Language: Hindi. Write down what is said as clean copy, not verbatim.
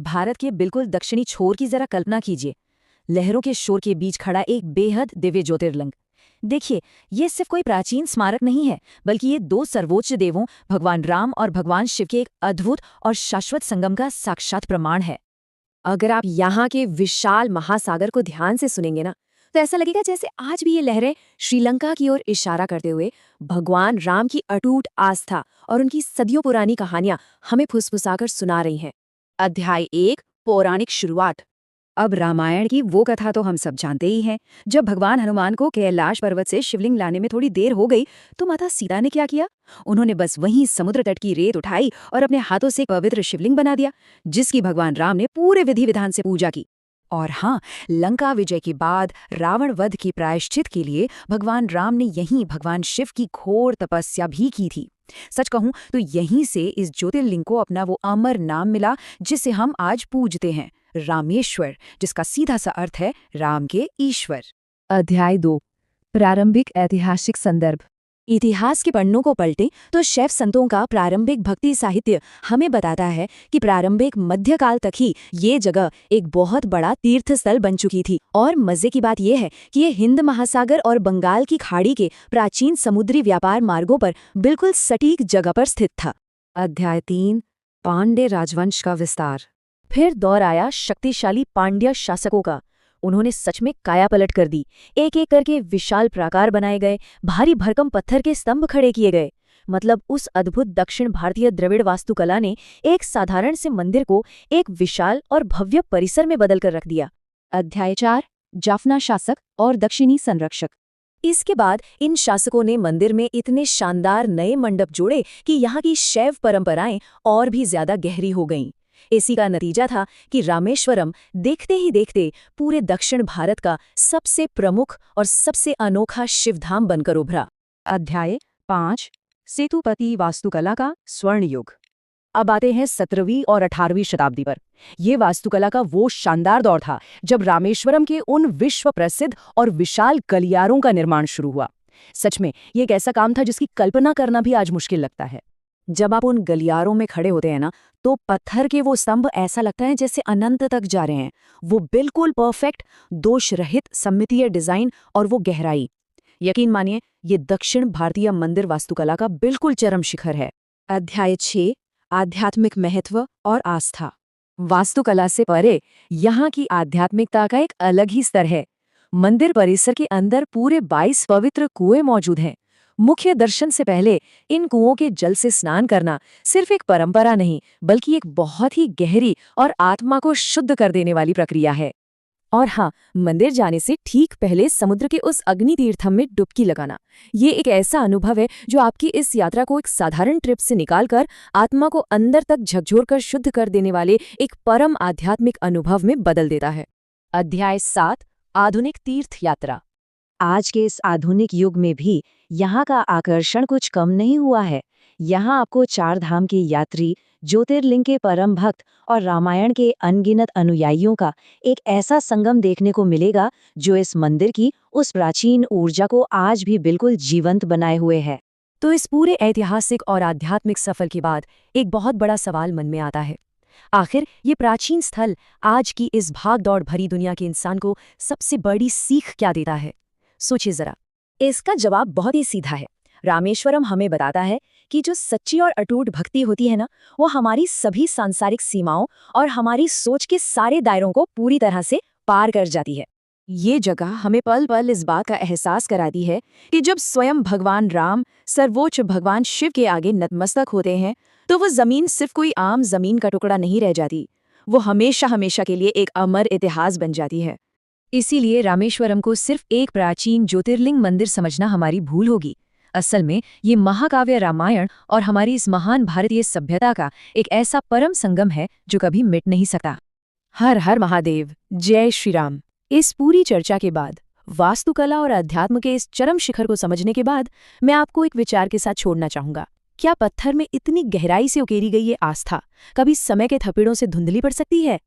भारत के बिल्कुल दक्षिणी छोर की जरा कल्पना कीजिए। लहरों के शोर के बीच खड़ा एक बेहद दिव्य ज्योतिर्लिंग। देखिए, ये सिर्फ कोई प्राचीन स्मारक नहीं है, बल्कि ये दो सर्वोच्च देवों भगवान राम और भगवान शिव के एक अद्भुत और शाश्वत संगम का साक्षात प्रमाण है। अगर आप यहाँ के विशाल महासागर को ध्यान से सुनेंगे ना, तो ऐसा लगेगा जैसे आज भी ये लहरें श्रीलंका की ओर इशारा करते हुए भगवान राम की अटूट आस्था और उनकी सदियों पुरानी कहानियां हमें फुसफुसाकर सुना रही हैं। अध्याय 1 पौराणिक शुरुआत। अब रामायण की वो कथा तो हम सब जानते ही हैं। जब भगवान हनुमान को कैलाश पर्वत से शिवलिंग लाने में थोड़ी देर हो गई तो माता सीता ने क्या किया? उन्होंने बस वहीं समुद्र तट की रेत उठाई और अपने हाथों से पवित्र शिवलिंग बना दिया, जिसकी भगवान राम ने पूरे विधि विधान से पूजा की। और हाँ, लंका विजय के बाद रावण वध की प्रायश्चित के लिए भगवान राम ने यहीं भगवान शिव की घोर तपस्या भी की थी। सच कहूं तो यहीं से इस ज्योतिर्लिंग को अपना वो अमर नाम मिला जिसे हम आज पूजते हैं, रामेश्वर, जिसका सीधा सा अर्थ है राम के ईश्वर। अध्याय 2 प्रारंभिक ऐतिहासिक संदर्भ। इतिहास के पन्नों को पलटें तो शैव संतों का प्रारंभिक भक्ति साहित्य हमें बताता है कि प्रारंभिक मध्यकाल तक ही ये जगह एक बहुत बड़ा तीर्थ स्थल बन चुकी थी। और मजे की बात यह है कि ये हिंद महासागर और बंगाल की खाड़ी के प्राचीन समुद्री व्यापार मार्गों पर बिल्कुल सटीक जगह पर स्थित था। अध्याय 3 पांड्य राजवंश का विस्तार। फिर दौर आया शक्तिशाली पांड्य शासकों का। उन्होंने सच में काया पलट कर दी। एक एक करके विशाल प्राकार बनाए गए, भारी भरकम पत्थर के स्तंभ खड़े किए गए। मतलब उस अद्भुत दक्षिण भारतीय द्रविड़ वास्तुकला ने एक साधारण से मंदिर को एक विशाल और भव्य परिसर में बदल कर रख दिया। अध्याय 4 जाफना शासक और दक्षिणी संरक्षक। इसके बाद इन शासकों ने मंदिर में इतने शानदार नए मंडप जोड़े कि यहाँ की शैव परंपराएं और भी ज्यादा गहरी हो गईं। इसी का नतीजा था कि रामेश्वरम देखते ही देखते पूरे दक्षिण भारत का सबसे प्रमुख और सबसे अनोखा शिवधाम बनकर उभरा। अध्याय 5 सेतुपति वास्तुकला का स्वर्ण युग। अब आते हैं 17वीं और 18वीं शताब्दी पर। ये वास्तुकला का वो शानदार दौर था जब रामेश्वरम के उन विश्व प्रसिद्ध और विशाल गलियारों का निर्माण शुरू हुआ। सच में ये एक ऐसा काम था जिसकी कल्पना करना भी आज मुश्किल लगता है। जब आप उन गलियारों में खड़े होते हैं ना, तो पत्थर के वो स्तंभ ऐसा लगता है जैसे अनंत तक जा रहे हैं। वो बिल्कुल परफेक्ट, दोष रहित सममितीय डिजाइन और वो गहराई, यकीन मानिए ये दक्षिण भारतीय मंदिर वास्तुकला का बिल्कुल चरम शिखर है। अध्याय 6 आध्यात्मिक महत्व और आस्था। वास्तुकला से परे यहाँ की आध्यात्मिकता का एक अलग ही स्तर है। मंदिर परिसर के अंदर पूरे 22 पवित्र कुएं मौजूद हैं। मुख्य दर्शन से पहले इन कुओं के जल से स्नान करना सिर्फ एक परंपरा नहीं, बल्कि एक बहुत ही गहरी और आत्मा को शुद्ध कर देने वाली प्रक्रिया है। और हाँ, मंदिर जाने से ठीक पहले समुद्र के उस अग्नि तीर्थम में डुबकी लगाना, ये एक ऐसा अनुभव है जो आपकी इस यात्रा को एक साधारण ट्रिप से निकालकर आत्मा को अंदर तक झकझोरकर शुद्ध कर देने वाले एक परम आध्यात्मिक अनुभव में बदल देता है। अध्याय 7 आधुनिक तीर्थ यात्रा। आज के इस आधुनिक युग में भी यहाँ का आकर्षण कुछ कम नहीं हुआ है। यहाँ आपको 4 धाम के यात्री, ज्योतिर्लिंग के परम भक्त और रामायण के अनगिनत अनुयायियों का एक ऐसा संगम देखने को मिलेगा जो इस मंदिर की उस प्राचीन ऊर्जा को आज भी बिल्कुल जीवंत बनाए हुए है। तो इस पूरे ऐतिहासिक और आध्यात्मिक सफर के बाद एक बहुत बड़ा सवाल मन में आता है। आखिर ये प्राचीन स्थल आज की इस भाग-दौड़ भरी दुनिया के इंसान को सबसे बड़ी सीख क्या देता है? सोचिए जरा। इसका जवाब बहुत ही सीधा है। रामेश्वरम हमें बताता है कि जो सच्ची और अटूट भक्ति होती है ना, वो हमारी सभी सांसारिक सीमाओं और हमारी सोच के सारे दायरों को पूरी तरह से पार कर जाती है। ये जगह हमें पल पल इस बात का एहसास कराती है कि जब स्वयं भगवान राम सर्वोच्च भगवान शिव के आगे नतमस्तक होते हैं, तो वो जमीन सिर्फ कोई आम जमीन का टुकड़ा नहीं रह जाती, वो हमेशा हमेशा के लिए एक अमर इतिहास बन जाती है। इसीलिए रामेश्वरम को सिर्फ एक प्राचीन ज्योतिर्लिंग मंदिर समझना हमारी भूल होगी। असल में ये महाकाव्य रामायण और हमारी इस महान भारतीय सभ्यता का एक ऐसा परम संगम है जो कभी मिट नहीं सकता। हर हर महादेव, जय श्री राम। इस पूरी चर्चा के बाद, वास्तुकला और अध्यात्म के इस चरम शिखर को समझने के बाद, मैं आपको एक विचार के साथ छोड़ना चाहूंगा। क्या पत्थर में इतनी गहराई से उकेरी गई ये आस्था कभी समय के थपेड़ों से धुंधली पड़ सकती है?